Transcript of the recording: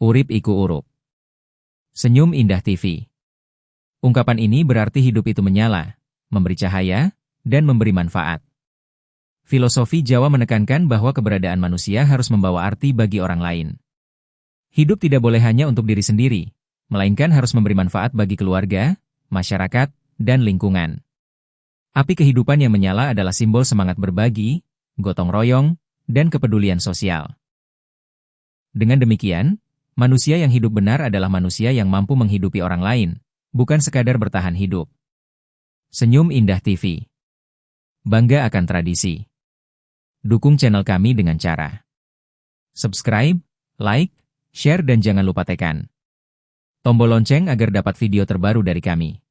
Urip iku urup. Senyum Indah TV. Ungkapan ini berarti hidup itu menyala, memberi cahaya, dan memberi manfaat. Filosofi Jawa menekankan bahwa keberadaan manusia harus membawa arti bagi orang lain. Hidup tidak boleh hanya untuk diri sendiri, melainkan harus memberi manfaat bagi keluarga, masyarakat, dan lingkungan. Api kehidupan yang menyala adalah simbol semangat berbagi, gotong royong, dan kepedulian sosial. Dengan demikian, manusia yang hidup benar adalah manusia yang mampu menghidupi orang lain, bukan sekadar bertahan hidup. Senyum Indah TV. Bangga akan tradisi. Dukung channel kami dengan cara subscribe, like, share dan jangan lupa tekan tombol lonceng agar dapat video terbaru dari kami.